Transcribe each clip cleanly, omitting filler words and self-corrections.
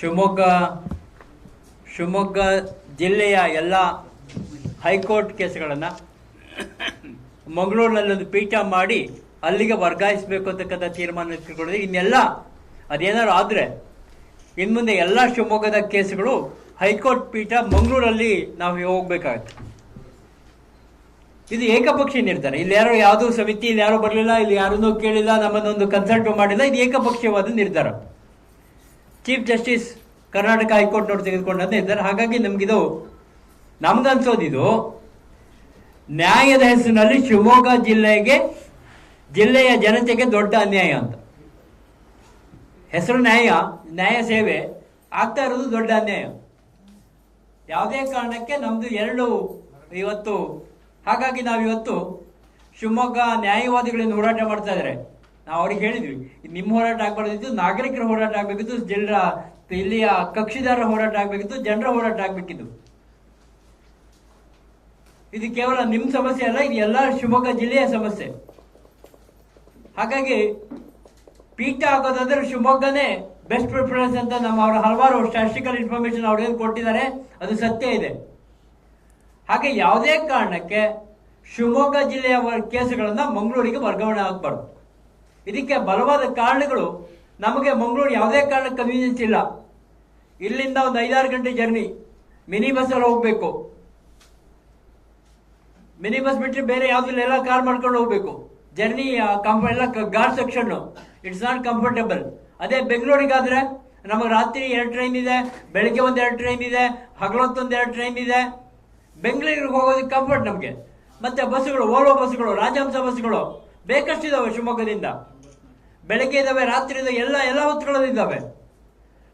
ಶಿವಮೊಗ್ಗ ಶಿವಮೊಗ್ಗ ಜಿಲ್ಲೆಯ ಎಲ್ಲ ಹೈಕೋರ್ಟ್ ಕೇಸ್ಗಳನ್ನು ಮಂಗಳೂರಿನಲ್ಲೊಂದು ಪೀಠ ಮಾಡಿ ಅಲ್ಲಿಗೆ ವರ್ಗಾಯಿಸಬೇಕು ಅಂತಕ್ಕಂಥ ತೀರ್ಮಾನ ತೆಗೆದುಕೊಂಡಿದೆ. ಇನ್ನೆಲ್ಲ ಅದೇನಾದ್ರು ಆದರೆ ಇನ್ನು ಮುಂದೆ ಎಲ್ಲ ಶಿವಮೊಗ್ಗದ ಕೇಸುಗಳು ಹೈಕೋರ್ಟ್ ಪೀಠ ಮಂಗಳೂರಲ್ಲಿ ನಾವು ಹೋಗ್ಬೇಕಾಗತ್ತೆ. ಇದು ಏಕಪಕ್ಷೀಯ ನಿರ್ಧಾರ. ಇಲ್ಲಿ ಯಾರೋ ಯಾವುದೋ ಸಮಿತಿ, ಇಲ್ಲಿ ಯಾರೋ ಬರಲಿಲ್ಲ, ಇಲ್ಲಿ ಯಾರನ್ನೂ ಕೇಳಿಲ್ಲ, ನಮ್ಮನ್ನೊಂದು ಕನ್ಸಲ್ಟ್ ಮಾಡಿಲ್ಲ. ಇದು ಏಕಪಕ್ಷೀಯವಾದ ನಿರ್ಧಾರ. ಚೀಫ್ ಜಸ್ಟಿಸ್ ಕರ್ನಾಟಕ ಹೈಕೋರ್ಟ್ನವರು ತೆಗೆದುಕೊಂಡಂತ ನಿರ್ಧಾರ. ಹಾಗಾಗಿ ನಮ್ಗನ್ಸೋದಿದು ನ್ಯಾಯದ ಹೆಸರಿನಲ್ಲಿ ಶಿವಮೊಗ್ಗ ಜಿಲ್ಲೆಯ ಜನತೆಗೆ ದೊಡ್ಡ ಅನ್ಯಾಯ ಅಂತ. ಹೆಸರು ನ್ಯಾಯ ಸೇವೆ ಆಗ್ತಾ ಇರೋದು ದೊಡ್ಡ ಅನ್ಯಾಯ. ಯಾವುದೇ ಕಾರಣಕ್ಕೆ ನಮ್ದು ಇವತ್ತು ಹಾಗಾಗಿ ನಾವಿವತ್ತು ಶಿವಮೊಗ್ಗ ನ್ಯಾಯವಾದಿಗಳಿಂದ ಹೋರಾಟ ಮಾಡ್ತಾ ಇದ್ದಾರೆ. ನಾವು ಅವ್ರಿಗೆ ಹೇಳಿದ್ವಿ, ನಿಮ್ಮ ಹೋರಾಟ ಆಗ್ಬಾರ್ದಿತ್ತು, ನಾಗರಿಕರ ಹೋರಾಟ ಆಗ್ಬೇಕಿತ್ತು, ಇಲ್ಲಿಯ ಕಕ್ಷಿದಾರರ ಹೋರಾಟ ಆಗ್ಬೇಕಿತ್ತು, ಜನರ ಹೋರಾಟ ಆಗ್ಬೇಕಿತ್ತು. ಇದು ಕೇವಲ ನಿಮ್ಮ ಸಮಸ್ಯೆ ಅಲ್ಲ, ಇದು ಎಲ್ಲ ಶಿವಮೊಗ್ಗ ಜಿಲ್ಲೆಯ ಸಮಸ್ಯೆ. ಹಾಗಾಗಿ ಪೀಠ ಆಗೋದಾದ್ರೆ ಶಿವಮೊಗ್ಗನೇ ಬೆಸ್ಟ್ ಪ್ರಿಫರೆನ್ಸ್ ಅಂತ ಅವರ ಹಲವಾರು ಸ್ಟ್ಯಾಟಿಸ್ಟಿಕಲ್ ಇನ್ಫಾರ್ಮೇಶನ್ ಅವ್ರೇನು ಕೊಟ್ಟಿದ್ದಾರೆ ಅದು ಸತ್ಯ ಇದೆ. ಹಾಗೆ ಯಾವುದೇ ಕಾರಣಕ್ಕೆ ಶಿವಮೊಗ್ಗ ಜಿಲ್ಲೆಯ ಕೇಸುಗಳನ್ನು ಮಂಗಳೂರಿಗೆ ವರ್ಗಾವಣೆ ಆಗಬಾರ್ದು. ಇದಕ್ಕೆ ಬಲವಾದ ಕಾರಣಗಳು. ನಮಗೆ ಮಂಗಳೂರು ಯಾವುದೇ ಕಾರಣಕ್ಕೆ ಕನ್ವೀನಿಯನ್ಸ್ ಇಲ್ಲ. ಇಲ್ಲಿಂದ ಒಂದು 5-6 ಗಂಟೆ ಜರ್ನಿ ಮಿನಿ ಬಸ್ಸಲ್ಲಿ ಹೋಗ್ಬೇಕು. ಮಿನಿ ಬಸ್ ಬಿಟ್ಟರೆ ಬೇರೆ ಯಾವುದಿಲ್ಲ, ಎಲ್ಲ ಕಾರ್ ಮಾಡ್ಕೊಂಡು ಹೋಗ್ಬೇಕು. ಜರ್ನಿ ಎಲ್ಲ ಗಾರ್ಡ್ ಸೆಕ್ಷನ್, ಇಟ್ಸ್ ನಾಟ್ ಕಂಫರ್ಟೇಬಲ್. ಅದೇ ಬೆಂಗಳೂರಿಗಾದ್ರೆ ನಮಗೆ ರಾತ್ರಿ 2 ಟ್ರೈನ್ ಇದೆ, ಬೆಳಗ್ಗೆ 2 ಟ್ರೈನ್ ಇದೆ, ಹಗಲೊತ್ತೊಂದು 2 ಟ್ರೈನ್ ಇದೆ. ಬೆಂಗಳೂರಿಗೆ ಹೋಗೋದಕ್ಕೆ ಕಂಫರ್ಟ್ ನಮಗೆ. ಮತ್ತೆ ಬಸ್ಸುಗಳು, ಓಲ್ವೋ ಬಸ್ಸುಗಳು, ರಾಜಹಂಸ ಬಸ್ಸುಗಳು ಬೇಕಷ್ಟಿದ್ದಾವೆ. ಶಿವಮೊಗ್ಗದಿಂದ ಬೆಳಗ್ಗೆ ಇದ್ದಾವೆ, ರಾತ್ರಿ ಇದ್ದಾವೆ, ಎಲ್ಲ ಹೊತ್ತುಗಳದ್ದು ಇದ್ದಾವೆ.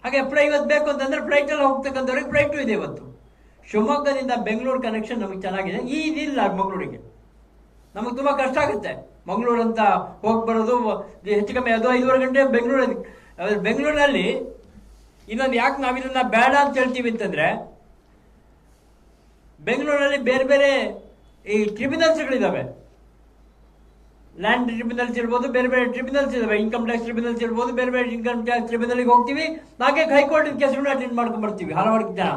ಹಾಗೆ ಇವತ್ತು ಬೇಕು ಅಂತಂದ್ರೆ ಫ್ಲೈಟಲ್ಲಿ ಹೋಗ್ತಕ್ಕಂಥವ್ರಿಗೆ ಫ್ಲೈಟು ಇದೆ ಇವತ್ತು. ಶಿವಮೊಗ್ಗದಿಂದ ಬೆಂಗಳೂರು ಕನೆಕ್ಷನ್ ನಮಗೆ ಚೆನ್ನಾಗಿದೆ. ಇದಿಲ್ಲ ಮಂಗಳೂರಿಗೆ, ನಮಗೆ ತುಂಬ ಕಷ್ಟ ಆಗುತ್ತೆ. ಮಂಗಳೂರು ಅಂತ ಹೋಗಿ ಬರೋದು ಹೆಚ್ಚು ಕಮ್ಮಿ ಅದು 5-6 ಗಂಟೆ ಬೆಂಗಳೂರಿನಲ್ಲಿ. ಇನ್ನೊಂದು ಯಾಕೆ ನಾವಿದನ್ನ ಬೇಡ ಅಂತ ಹೇಳ್ತೀವಿ ಅಂತಂದ್ರೆ, ಬೆಂಗಳೂರಲ್ಲಿ ಬೇರೆ ಬೇರೆ ಈ ಟ್ರಿಬ್ಯುನಲ್ಸ್ಗಳಿದ್ದಾವೆ. ಲ್ಯಾಂಡ್ ಟ್ರಿಬ್ಯುನಲ್ಸ್ ಇರ್ಬೋದು, ಬೇರೆ ಬೇರೆ ಟ್ರಿಬ್ಯುನಲ್ಸ್ ಇದಾವೆ. ಇನ್ಕಮ್ ಟ್ಯಾಕ್ಸ್ ಟ್ರಿಬ್ಯುನಲ್ಸ್ ಇರ್ಬೋದು, ಬೇರೆ ಬೇರೆ ಇನ್ಕಮ್ ಟ್ಯಾಕ್ಸ್ ಟ್ರಿಬ್ಯುನಲ್ಗೆ ಹೋಗ್ತೀವಿ. ನಾಲ್ಕೇ ಹೈಕೋರ್ಟ್ ಕೇಸ್ಗಳನ್ನ ಅಟೆಂಡ್ ಮಾಡ್ಕೊಂಡ್ ಬರ್ತೀವಿ ಹಲವಾರು ಜನ.